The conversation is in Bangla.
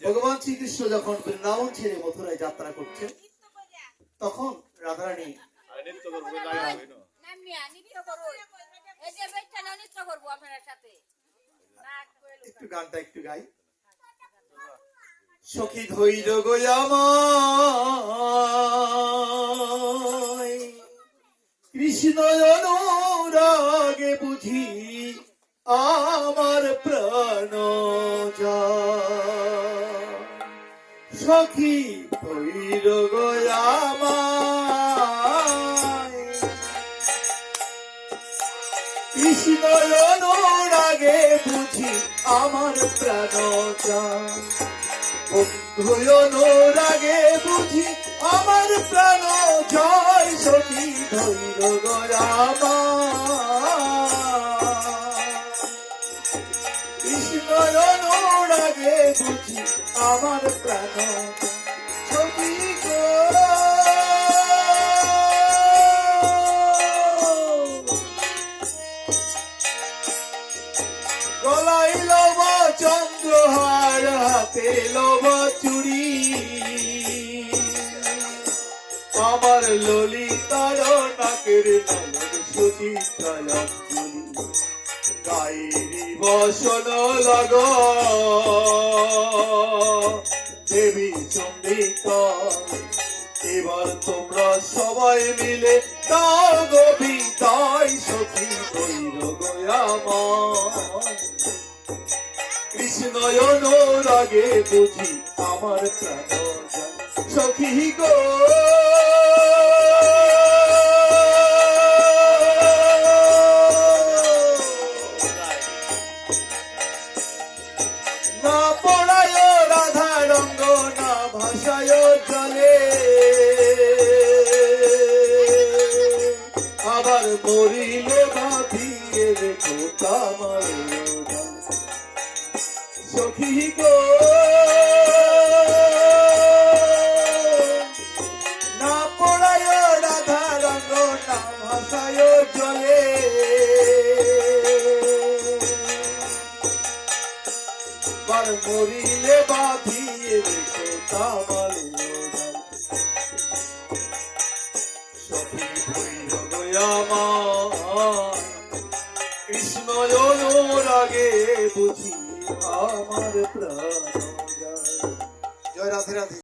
ভগবান শ্রীকৃষ্ণ যখন বৃন্দাবন ছেড়ে মথুরায় যাত্রা করছে তখন রাধারানী একটু গানটা একটু গাই। সখী ধৈর্য গোয়ামায় কৃষ্ণ অনুরাগে বুঝি আমার প্রাণ যায়। সখী ধৈর্য গোয়ামায় কৃষ্ণ অনুরাগে বুঝি আমার প্রাণ যায়। বন্ধু অনুরাগে বুঝি আমার প্রাণ জয়। সখী ধৈর্য গোয়ামায় কৃষ্ণ অনুরাগে বুঝি আমার প্রাণ। সখী গো গলায় লব চন্দ্রহার হাতে লব চুড়ি আমার ললিতার নাকের নলর সুচিত্রায় অঞ্জলি গায়েরি বসন লাগ দেবী চন্দ্রিকা এবার তোমরা সবাই মিলে দাও গো বিদায়। সখী ধৈর্য গোয়ামায় কৃষ্ণ অনুরাগে বুঝি আমার প্রাণ যায়। সখী গো না পড়ায় রাধা রঙ্গ না ভাষায় জলে আবার মরিলে বাঁধিয়ে রেখো তামার। সখী গো না পড়ায় রাধা রঙ্গ না ভাষায় জলে বার মরিলে বাঁধিয়ে রেখো তামার। সখী ধৈর্য গোয়ামায় কৃষ্ণ অনুরাগে বুঝি আমার প্রাণ যায়। জয় রাধে রাধে।